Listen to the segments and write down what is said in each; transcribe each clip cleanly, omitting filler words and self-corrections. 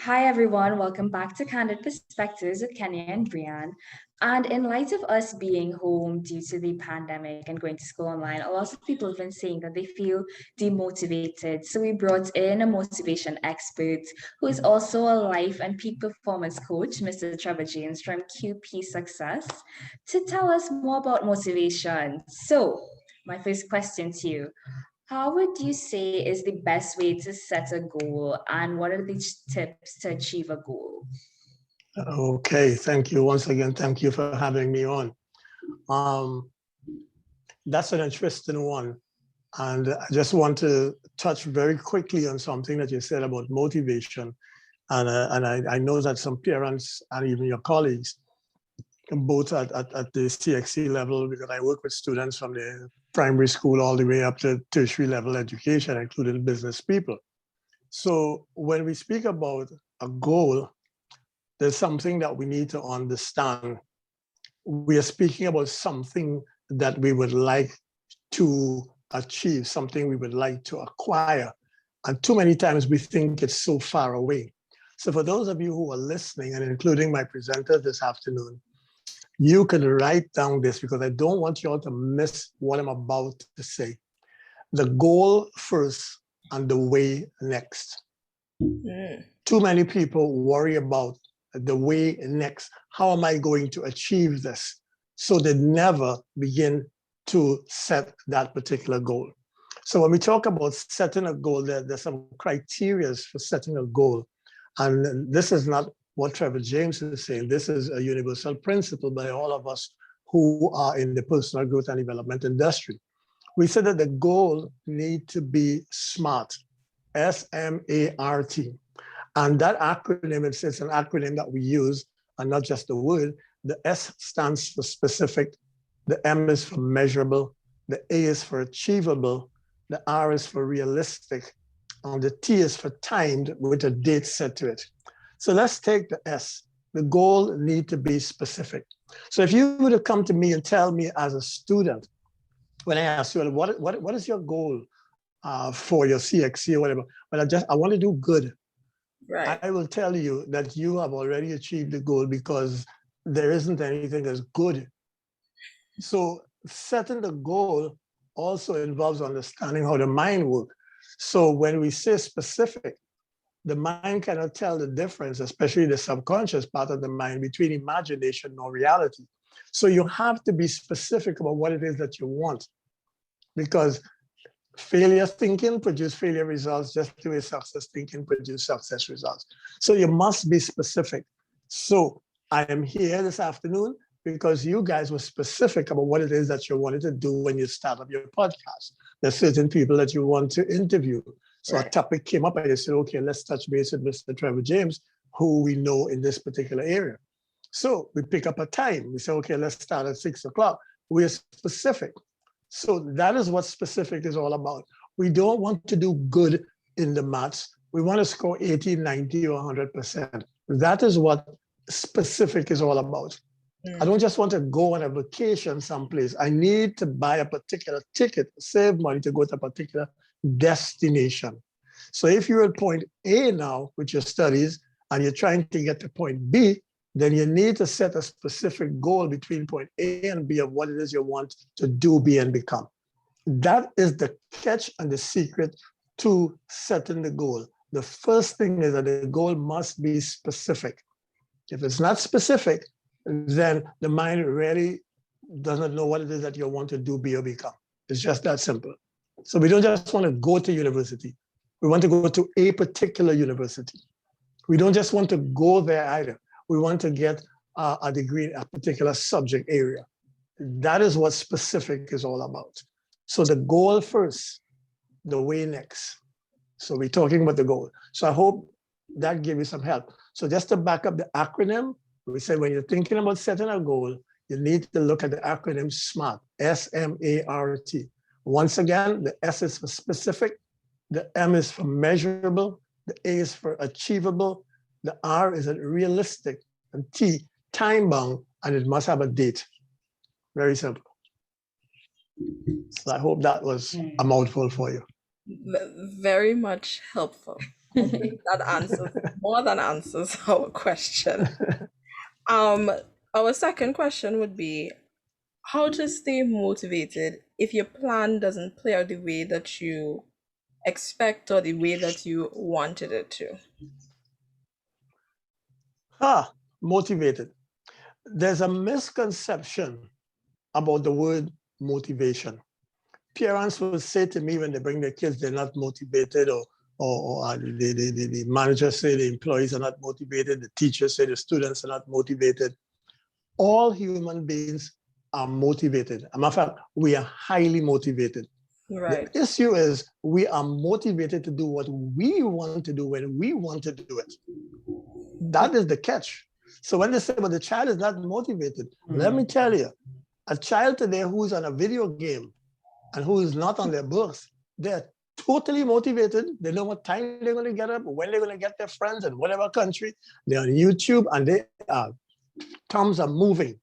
Hi, everyone. Welcome back to Candid Perspectives with Kenya and Brian. And in light of us being home due to the pandemic and going to school online, a lot of people have been saying that they feel demotivated. So we brought in a motivation expert who is also a life and peak performance coach, Mr. Trevor James from QP Success, to tell us more about motivation. So, my first question to you: how would you say is the best way to set a goal, and what are the tips to achieve a goal? Okay, thank you once again. Thank you for having me on. Um, that's an interesting one. And I just want to touch very quickly on something that you said about motivation. And I know that some parents and even your colleagues, both at the CXC level, because I work with students from the primary school all the way up to tertiary level education, including business people. So when we speak about a goal, there's something that we need to understand. We are speaking about something that we would like to achieve, something we would like to acquire. And too many times we think it's so far away. So for those of you who are listening, and including my presenters this afternoon, you can write down this because I don't want you all to miss what I'm about to say. The goal first and the way next. Too many people worry about the way next. How am I going to achieve this? So they never begin to set that particular goal. So when we talk about setting a goal, there's some criteria for setting a goal. And this is not what Trevor James is saying. This is a universal principle by all of us who are in the personal growth and development industry. We said that the goal need to be SMART, S-M-A-R-T. And that acronym, it's an acronym that we use, and not just the word. The S stands for specific, the M is for measurable, the A is for achievable, the R is for realistic, and the T is for timed with a date set to it. So let's take the S. The goal need to be specific. So if you were to come to me and tell me as a student, when I ask you, what is your goal for your CXC or whatever? Well, I want to do good. Right. I will tell you that you have already achieved the goal because there isn't anything as good. So setting the goal also involves understanding how the mind works. So when we say specific, the mind cannot tell the difference, especially the subconscious part of the mind, between imagination or reality. So you have to be specific about what it is that you want, because failure thinking produce failure results, just the way success thinking produce success results. So you must be specific. So I am here this afternoon because you guys were specific about what it is that you wanted to do when you start up your podcast. There's certain people that you want to interview. So a topic came up and you said, okay, let's touch base with Mr. Trevor James, who we know in this particular area. So we pick up a time. We say, okay, let's start at 6 o'clock. We're specific. So that is what specific is all about. We don't want to do good in the maths. We want to score 80, 90, or 100%. That is what specific is all about. I don't just want to go on a vacation someplace. I need to buy a particular ticket, save money to go to a particular destination. So if you're at point A now with your studies and you're trying to get to point B, then you need to set a specific goal between point A and B of what it is you want to do, be, and become. That is the catch and the secret to setting the goal. The first thing is that the goal must be specific. If it's not specific, then the mind really doesn't know what it is that you want to do, be, or become. It's just that simple. So we don't just want to go to university. We want to go to a particular university. We don't just want to go there either. We want to get a degree in a particular subject area. That is what specific is all about. So the goal first, the way next. So we're talking about the goal. So I hope that gave you some help. So just to back up the acronym, we say when you're thinking about setting a goal, you need to look at the acronym SMART, S-M-A-R-T. Once again, the S is for specific, the M is for measurable, the A is for achievable, the R is realistic, and T, time bound, and it must have a date. Very simple. So I hope that was a mouthful for you. Very much helpful. Okay, that answers more than answers our question. Um, our second question would be how to stay motivated if your plan doesn't play out the way that you expect or the way that you wanted it to. Motivated. There's a misconception about the word motivation. Parents will say to me when they bring their kids, they're not motivated, or the manager say the employees are not motivated, the teachers say the students are not motivated. All human beings are motivated. As a matter of fact, we are highly motivated. Right. The issue is we are motivated to do what we want to do when we want to do it. That is the catch. So when they say, well, the child is not motivated, let me tell you, a child today who's on a video game and who is not on their books, they're totally motivated. They know what time they're going to get up, when they're going to get their friends in whatever country. They're on YouTube and their thumbs are moving.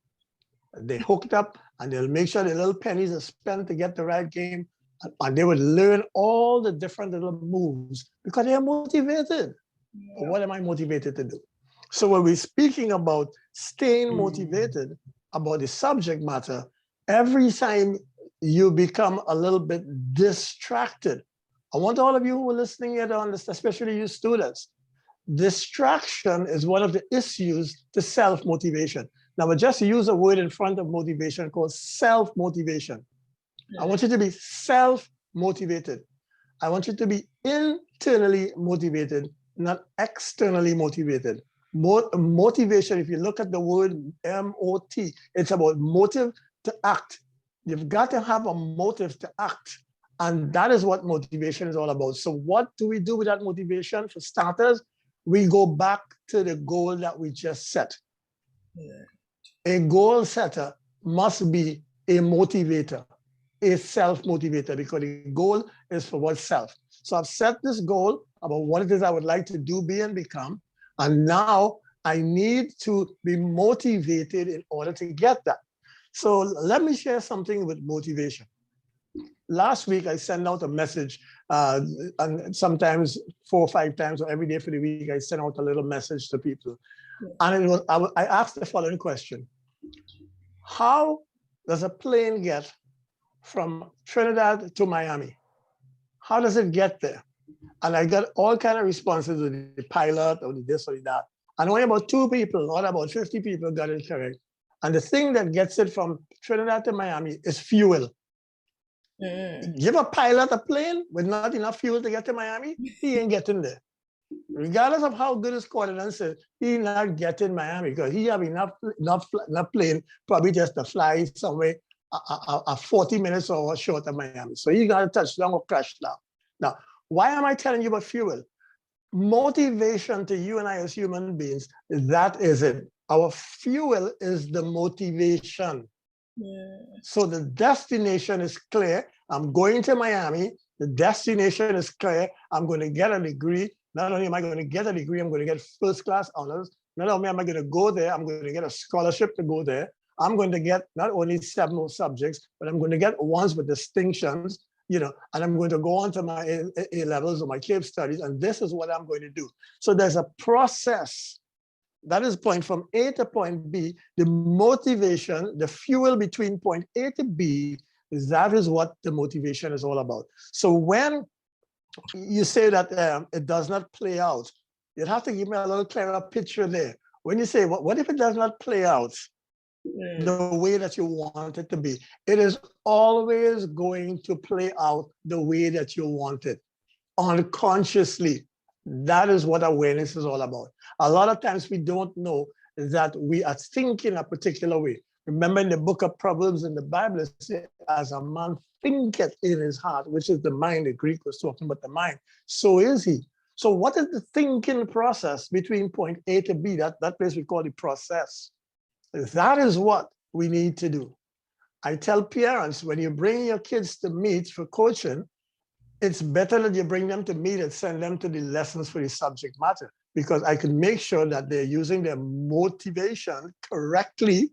They hooked up and they'll make sure the little pennies are spent to get the right game. And they would learn all the different little moves because they are motivated. Yeah. What am I motivated to do? So when we're speaking about staying motivated about the subject matter, every time you become a little bit distracted, I want all of you who are listening here to understand, especially you students, distraction is one of the issues to self-motivation. Now, I just use a word in front of motivation called self-motivation. I want you to be self-motivated. I want you to be internally motivated, not externally motivated. Motivation, if you look at the word M-O-T, it's about motive to act. You've got to have a motive to act. And that is what motivation is all about. So what do we do with that motivation? For starters, we go back to the goal that we just set. A goal setter must be a motivator, a self-motivator, because the goal is for oneself. So I've set this goal about what it is I would like to do, be, and become. And now I need to be motivated in order to get that. So let me share something with motivation. Last week, I sent out a message, and sometimes 4 or 5 times, or every day for the week, I send out a little message to people. And it was, I asked the following question. How does a plane get from Trinidad to Miami? How does it get there? And I got all kinds of responses with the pilot or the this or the that. And only about 2 people, or about 50 people got it correct. And the thing that gets it from Trinidad to Miami is fuel. Give a pilot a plane with not enough fuel to get to Miami, he ain't getting there. Regardless of how good his coordinates is, he's not getting Miami because he have enough plane probably just to fly somewhere 40 minutes or short of Miami. So he got to touch down or crash down. Now, why am I telling you about fuel? Motivation to you and I as human beings, that is it. Our fuel is the motivation. So the destination is clear. I'm going to Miami. The destination is clear. I'm going to get a degree. Not only am I going to get a degree, I'm going to get first class honors. Not only am I going to go there, I'm going to get a scholarship to go there. I'm going to get not only 7 more subjects, but I'm going to get ones with distinctions, and I'm going to go on to my A levels or my CAPE studies, and this is what I'm going to do. So there's a process. That is point from A to point B. The motivation, the fuel between point A to B, that is what the motivation is all about. So when you say that it does not play out, you'd have to give me a little clearer picture there. When you say, what if it does not play out the way that you want it to be? It is always going to play out the way that you want it, unconsciously. That is what awareness is all about. A lot of times we don't know that we are thinking a particular way. Remember in the book of Proverbs in the Bible, it says, as a man thinketh in his heart, which is the mind, the Greek was talking about the mind, so is he. So what is the thinking process between point A to B? That place we call the process. That is what we need to do. I tell parents, when you bring your kids to meet for coaching, it's better that you bring them to meet and send them to the lessons for the subject matter, because I can make sure that they're using their motivation correctly,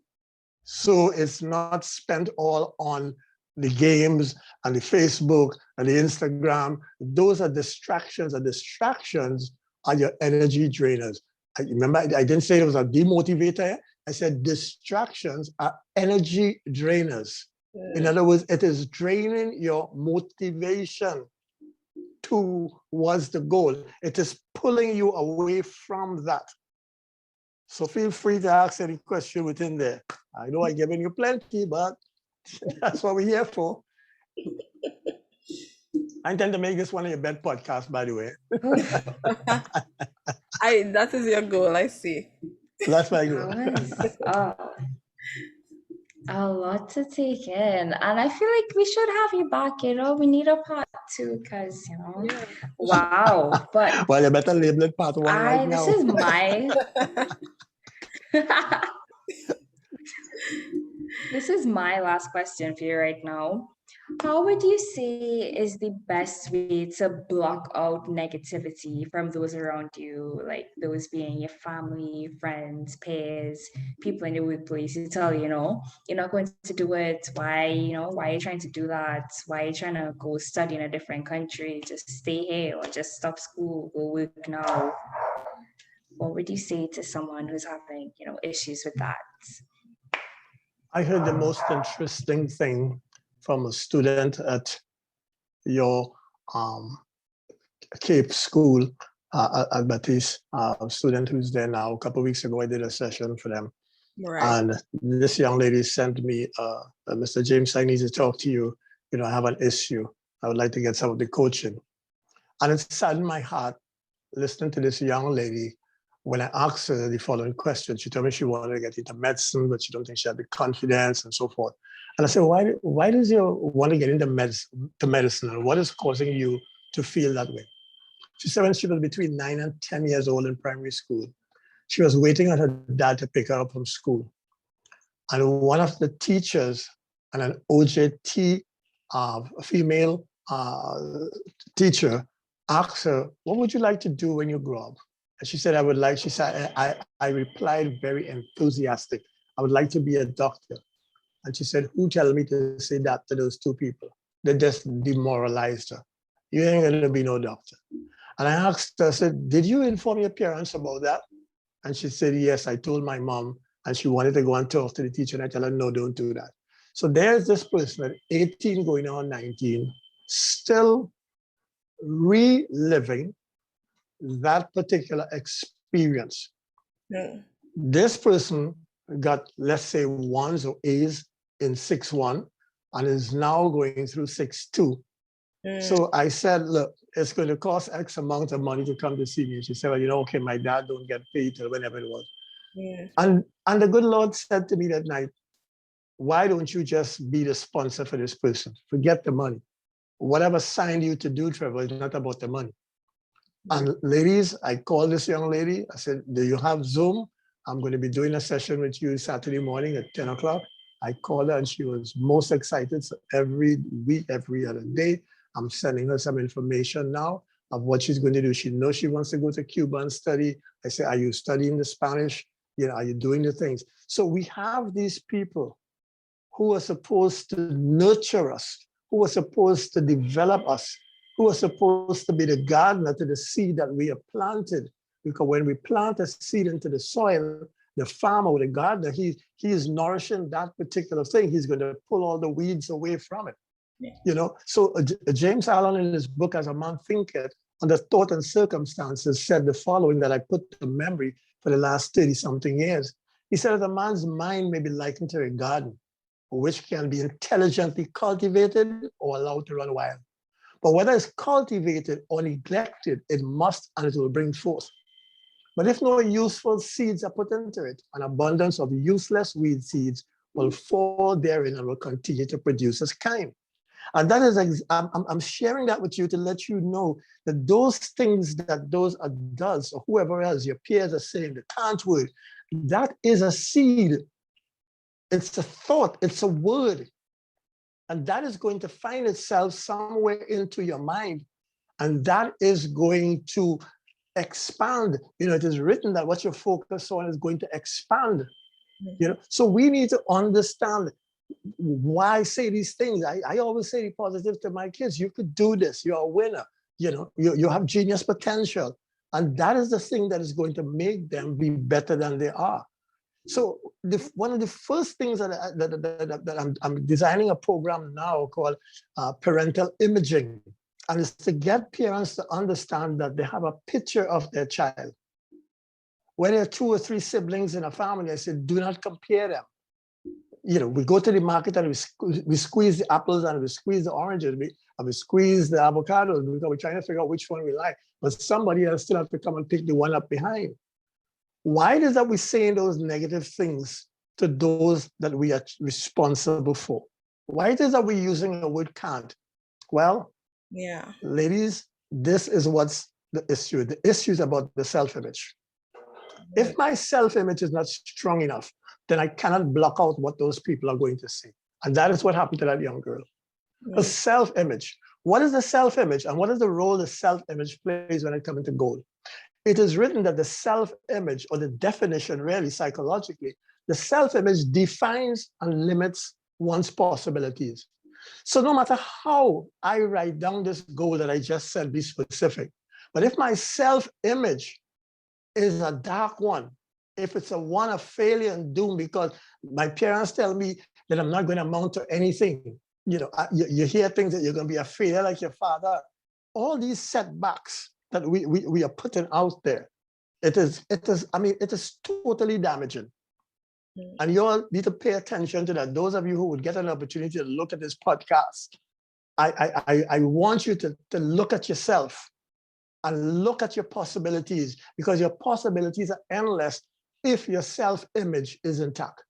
so it's not spent all on the games and the Facebook and the Instagram. Those are distractions, and distractions are your energy drainers. Remember, I didn't say it was a demotivator. I said distractions are energy drainers. In other words, it is draining your motivation towards the goal. It is pulling you away from that. So feel free to ask any question within there. I know I've given you plenty, but that's what we're here for. I intend to make this one of your bed podcasts, by the way. That is your goal, I see. That's my goal. A lot to take in, and I feel like we should have you back. We need a part 2 because wow. But well, you better label it part 1 right now. This is my this is my last question for you right now. How would you say is the best way to block out negativity from those around you, like those being your family, friends, peers, people in the workplace? You tell you're not going to do it. Why are you trying to do that? Why are you trying to go study in a different country? Just stay here, or just stop school, go work now. What would you say to someone who's having issues with that? I heard the most interesting thing from a student at your Cape school at Baptiste, a student who's there now. A couple of weeks ago, I did a session for them. Right. And this young lady sent me, Mr. James, I need to talk to you. I have an issue. I would like to get some of the coaching. And it saddened my heart listening to this young lady. When I asked her the following question, she told me she wanted to get into medicine, but she don't think she had the confidence and so forth. And I said, why does you want to get into medicine? And what is causing you to feel that way? She said when she was between 9 and 10 years old in primary school, she was waiting on her dad to pick her up from school. And one of the teachers, and an OJT female teacher, asked her, what would you like to do when you grow up? And she said, I replied very enthusiastic. I would like to be a doctor. And she said, who tell me to say that to those two people? They just demoralized her. You ain't gonna be no doctor. And I asked her, I said, did you inform your parents about that? And she said, yes, I told my mom, and she wanted to go and talk to the teacher, and I tell her, no, don't do that. So there's this person at 18 going on 19, still reliving that particular experience. Yeah. This person got, let's say, 1s or A's in 6-1 and is now going through 6-2. So I said, look, it's going to cost X amount of money to come to see me. She said, well, okay, my dad don't get paid till whenever it was. Yeah. And the good Lord said to me that night, why don't you just be the sponsor for this person? Forget the money. Whatever signed you to do, Trevor, is not about the money. And ladies, I called this young lady. I said, do you have Zoom? I'm going to be doing a session with you Saturday morning at 10 o'clock. I called her and she was most excited. So every week, every other day, I'm sending her some information now of what she's going to do. She knows she wants to go to Cuba and study. I say, are you studying the Spanish? Are you doing the things? So we have these people who are supposed to nurture us, who are supposed to develop us, who are supposed to be the gardener to the seed that we have planted. Because when we plant a seed into the soil, the farmer or the gardener, he is nourishing that particular thing. He's going to pull all the weeds away from it. Yeah. So James Allen in his book, As a Man Thinketh, under thought and circumstances, said the following that I put to memory for the last 30-something years. He said, a man's mind may be likened to a garden, which can be intelligently cultivated or allowed to run wild. But whether it's cultivated or neglected, it must and it will bring forth. But if no useful seeds are put into it, an abundance of useless weed seeds will fall therein and will continue to produce its kind. And that is, I'm sharing that with you to let you know that those things that those adults or whoever else, your peers are saying, the can't word, that is a seed. It's a thought, it's a word. And that is going to find itself somewhere into your mind. And that is going to expand. It is written that what you focus on is going to expand. So we need to understand why say these things? I always say positive to my kids. You could do this. You're a winner. You know, you have genius potential. And that is the thing that is going to make them be better than they are. So one of the first things that I'm designing a program now called parental imaging. And it's to get parents to understand that they have a picture of their child. When there are 2 or 3 siblings in a family, I said, do not compare them. You know, we go to the market and we squeeze the apples and we squeeze the oranges, and we squeeze the avocados because we're trying to figure out which one we like. But somebody else still have to come and pick the one up behind. Why is that we're saying those negative things to those that we are responsible for? Why is that we're using the word can't? Well, yeah, ladies, this is what's the issue. The issue is about the self-image. If my self-image is not strong enough, then I cannot block out what those people are going to see. And that is what happened to that young girl. The self-image. What is the self-image and what is the role the self-image plays when it comes to goal? It is written that the self-image, or the definition really psychologically, the self-image defines and limits one's possibilities. So no matter how I write down this goal that I just said, be specific, but if my self-image is a dark one, if it's a one of failure and doom because my parents tell me that I'm not going to amount to anything, you know, you hear things that you're going to be a failure like your father, all these setbacks that we are putting out there, it is totally damaging. And you all need to pay attention to that. Those of you who would get an opportunity to look at this podcast, I want you to look at yourself and look at your possibilities, because your possibilities are endless if your self-image is intact.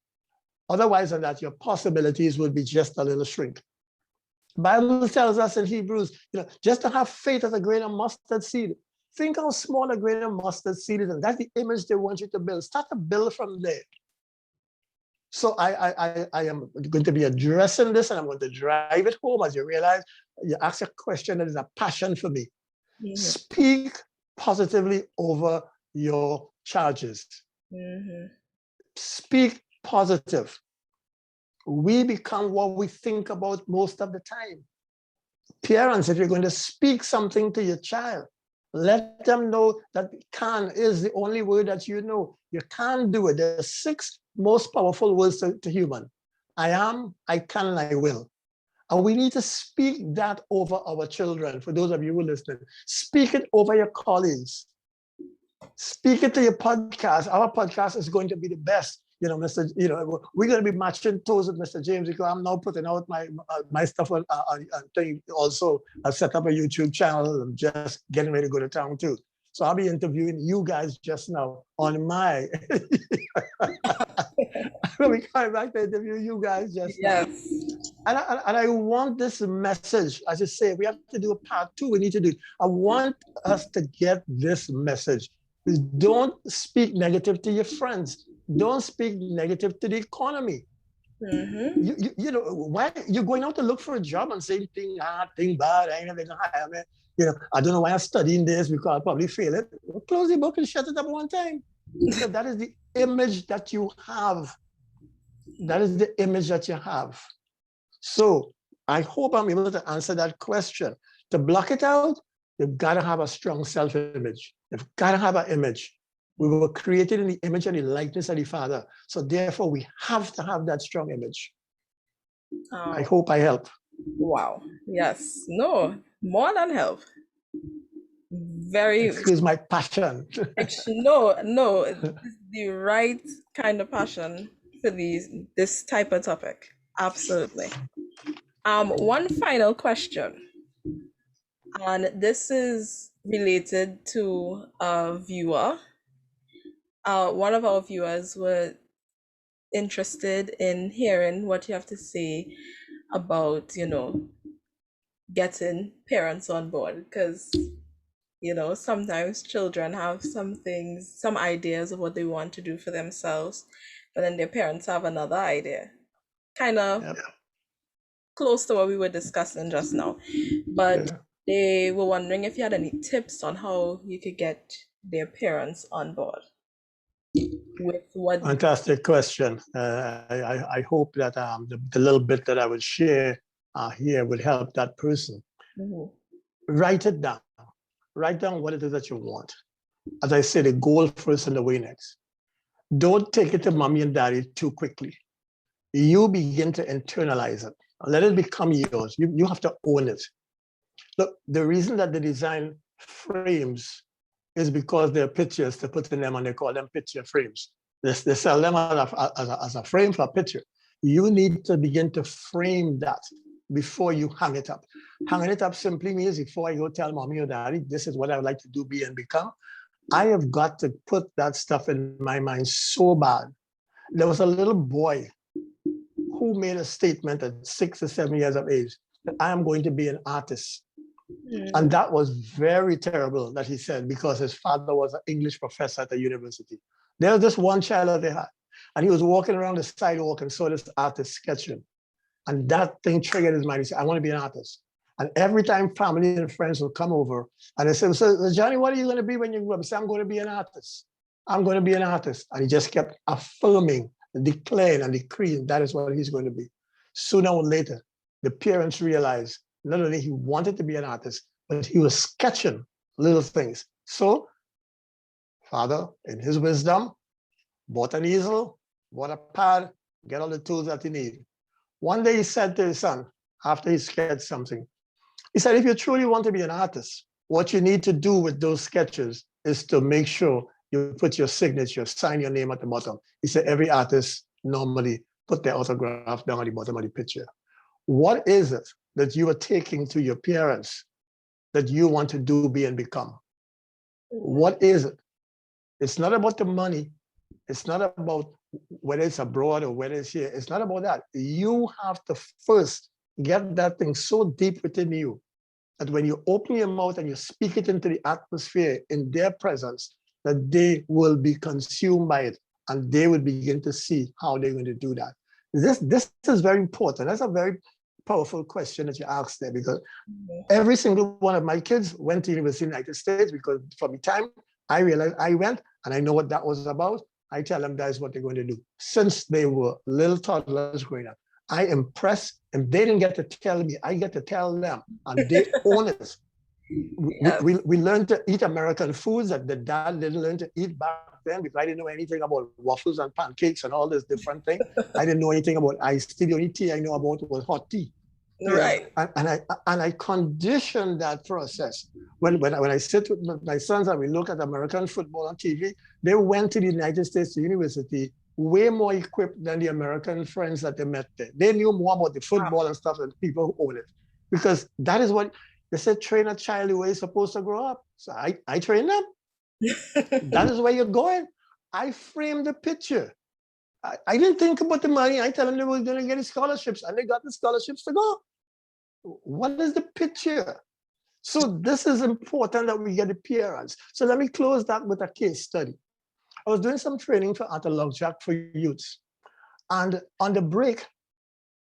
Otherwise than that, your possibilities will be just a little shrink. Bible tells us in Hebrews, you know, just to have faith as a grain of mustard seed. Think how small a grain of mustard seed is, and that's the image they want you to build. Start to build from there. So I am going to be addressing this, and I'm going to drive it home. As you realize, you ask a question that is a passion for me. Mm-hmm. Speak positively over your charges. Mm-hmm. Speak positive. We become what we think about most of the time. Parents, if you're going to speak something to your child, let them know that can is the only word that you know. You can't do it. There's 6 most powerful words to human. I am, I can, and I will. And we need to speak that over our children. For those of you who are listening, speak it over your colleagues. Speak it to your podcast. Our podcast is going to be the best. You know, we're going to be matching toes with Mr. James, because I'm now putting out my stuff on thing. Also, I set up a YouTube channel. I'm just getting ready to go to town too. So I'll be interviewing you guys just now on my. I'll be coming back to interview you guys just now. And I want this message, as you say, we have to do a part 2. We need to do. I want us to get this message. Don't speak negative to your friends. Don't speak negative to the economy. Mm-hmm. You know, why you're going out to look for a job and saying thing bad, I ain't never gonna hire me. You know, I don't know why I'm studying this because I'll probably fail it. Well, close the book and shut it up one time. So that is the image that you have. That is the image that you have. So I hope I'm able to answer that question. To block it out, you've got to have a strong self-image. You've got to have an image. We were created in the image and the likeness of the Father. So therefore, we have to have that strong image. I hope I help. Wow. Yes. No, more than help. Very. Excuse my passion. No, it's the right kind of passion for this type of topic. Absolutely. One final question. And this is related to a viewer. One of our viewers were interested in hearing what you have to say about, you know, getting parents on board, because, you know, sometimes children have some ideas of what they want to do for themselves, but then their parents have another idea. Kind of close to what we were discussing just now. But they were wondering if you had any tips on how you could get their parents on board. with what? Fantastic question. I hope that the little bit that I would share here would help that person. Mhm. Write it down. Write down what it is that you want. As I say, the goal first and the way next. Don't take it to mommy and daddy too quickly. You begin to internalize it. Let it become yours. You have to own it. Look, the reason that they design frames is because they're pictures to put in them, and they call them picture frames. They sell them as a frame for a picture. You need to begin to frame that before you hang it up. Hanging it up simply means before I go tell mommy or daddy, this is what I would like to do, be, and become, I have got to put that stuff in my mind so bad. There was a little boy who made a statement at 6 or 7 years of age that I am going to be an artist. And that was very terrible that he said, because his father was an English professor at the university. There was this one child that they had, and he was walking around the sidewalk and saw this artist sketching. And that thing triggered his mind. He said, I want to be an artist. And every time family and friends would come over and they said, so Johnny, what are you going to be when you grow up? He said, I'm going to be an artist. I'm going to be an artist. And he just kept affirming, declaring and decreeing that is what he's going to be. Sooner or later, the parents realized not only he wanted to be an artist, but he was sketching little things. So father, in his wisdom, bought an easel, bought a pad, get all the tools that he needed. One day he said to his son, after he sketched something, he said, if you truly want to be an artist, what you need to do with those sketches is to make sure you put your signature, sign your name at the bottom. He said, every artist normally put their autograph down at the bottom of the picture. What is it that you are taking to your parents that you want to do, be, and become? What is it? It's not about the money. It's not about whether it's abroad or whether it's here. It's not about that. You have to first get that thing so deep within you that when you open your mouth and you speak it into the atmosphere in their presence, that they will be consumed by it and they will begin to see how they're going to do that. This is very important. That's a very powerful question that you asked there, because every single one of my kids went to University of the United States, because from the time I realized I went and I know what that was about, I tell them that's what they're going to do. Since they were little toddlers growing up, I impress, and they didn't get to tell me, I get to tell them, and they own it. We learned to eat American foods that the dad didn't learn to eat back then, because I didn't know anything about waffles and pancakes and all this different thing. I didn't know anything about iced tea. The only tea I know about was hot tea. Right. And I conditioned that process. When I sit with my sons and we look at American football on TV, they went to the United States University way more equipped than the American friends that they met there. They knew more about the football and stuff than people who own it. Because that is what they said, train a child the way he's supposed to grow up. So I train them. That is where you're going. I framed the picture. I didn't think about the money. I tell them they were going to get the scholarships, and they got the scholarships to go. What is the picture? So this is important that we get appearance. So let me close that with a case study. I was doing some training for at a log jack for youths. And on the break,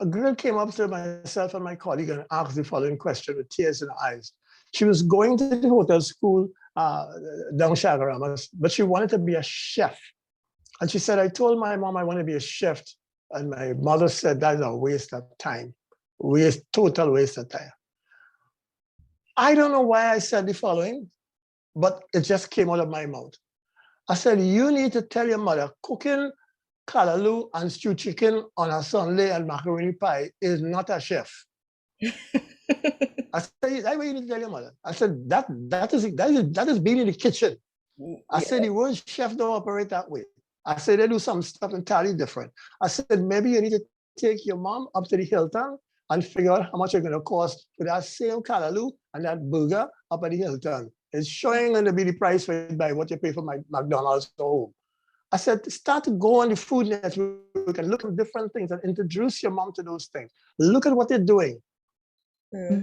a girl came up to myself and my colleague and asked the following question with tears in her eyes. She was going to the hotel school down Chagarama, but she wanted to be a chef. And she said, I told my mom I want to be a chef. And my mother said, that's a waste of time. Total waste of time. I don't know why I said the following, but it just came out of my mouth. I said, you need to tell your mother cooking callaloo and stewed chicken on a Sunday and macaroni pie is not a chef. I said, that's what you need to tell your mother. I said, that is being in the kitchen. I said, the word chef don't operate that way. I said, they do some stuff entirely different. I said, maybe you need to take your mom up to the Hilton and figure out how much it's going to cost for that same callaloo and that burger up at the Hilton. It's showing going to be the price for it by what you pay for my McDonald's at home. I said, start to go on the Food Network and look at different things and introduce your mom to those things. Look at what they're doing.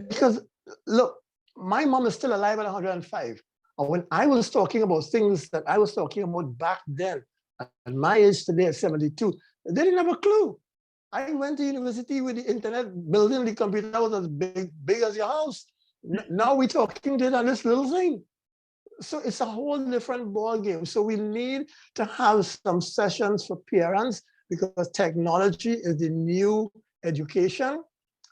Because look, my mom is still alive at 105. And when I was talking about things that I was talking about back then, at my age today at 72, they didn't have a clue. I went to university with the internet, building the computer was as big as your house. Now we're talking to it on this little thing. So it's a whole different ball game. So we need to have some sessions for parents because technology is the new education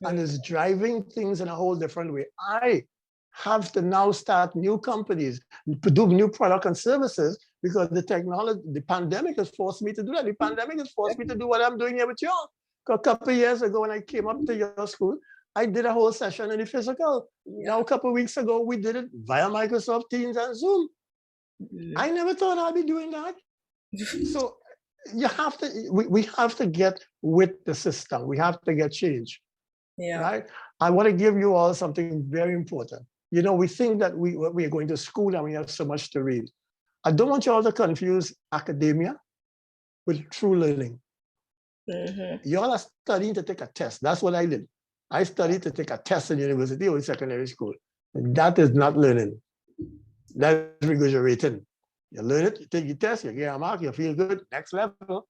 and is driving things in a whole different way. I have to now start new companies, do new product and services because the technology, the pandemic has forced me to do that. The pandemic has forced me to do what I'm doing here with y'all. A couple of years ago when I came up to your school, I did a whole session in the physical. Now, a couple of weeks ago, we did it via Microsoft Teams and Zoom. I never thought I'd be doing that. So you have to, we have to get with the system. We have to get change. Right? I want to give you all something very important. You know, we think that we are going to school and we have so much to read. I don't want you all to confuse academia with true learning. You all are studying to take a test. That's what I did. I studied to take a test in university or in secondary school. And that is not learning. That is regurgitating. You learn it, you take your test, you get a mark, you feel good, next level.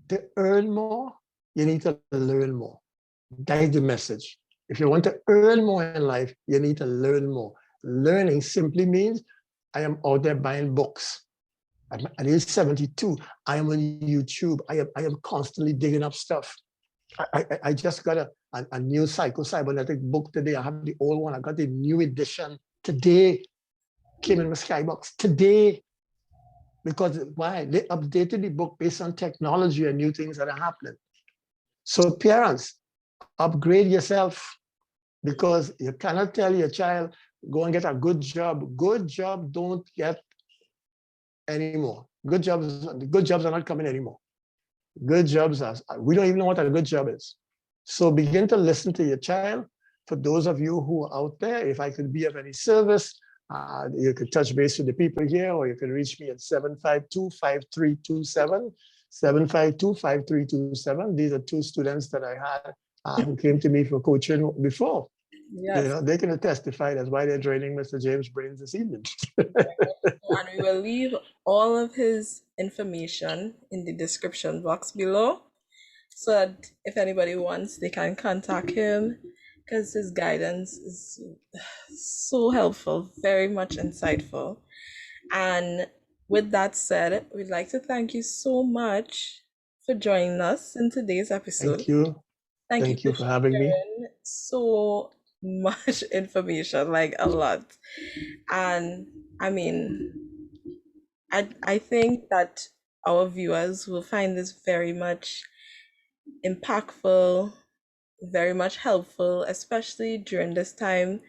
To earn more, you need to learn more. That is the message. If you want to earn more in life, you need to learn more. Learning simply means I am out there buying books. At age 72, I am on YouTube. I am constantly digging up stuff. I just got a new psycho-cybernetic book today. I have the old one. I got the new edition today. Came in my skybox today. Because why? They updated the book based on technology and new things that are happening. So parents, upgrade yourself because you cannot tell your child, go and get a good job. Good job don't get anymore. Good jobs are not coming anymore. Good jobs are, we don't even know what a good job is. So begin to listen to your child. For those of you who are out there, if I could be of any service, you could touch base with the people here, or you can reach me at 752-5327, 752-5327. These are two students that I had who came to me for coaching before. Yes. You know, they can testify that's why they're joining Mr. James' brains this evening. And we will leave all of his information in the description box below, so that if anybody wants, they can contact him, because his guidance is so helpful, very much insightful. And with that said, we'd like to thank you so much for joining us in today's episode. Thank you. Thank you for having me. So much information, like a lot. And I mean, I think that our viewers will find this very much impactful, very much helpful, especially during this time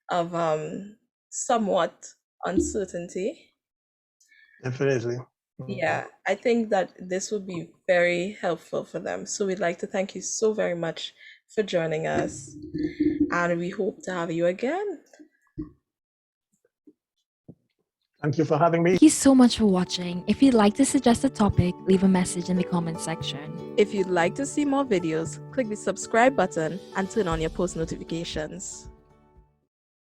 of somewhat uncertainty. Definitely. Yeah, I think that this will be very helpful for them. So we'd like to thank you so very much for joining us, and we hope to have you again. Thank you for having me. Thank you so much for watching. If you'd like to suggest a topic, leave a message in the comment section. If you'd like to see more videos, click the subscribe button and turn on your post notifications.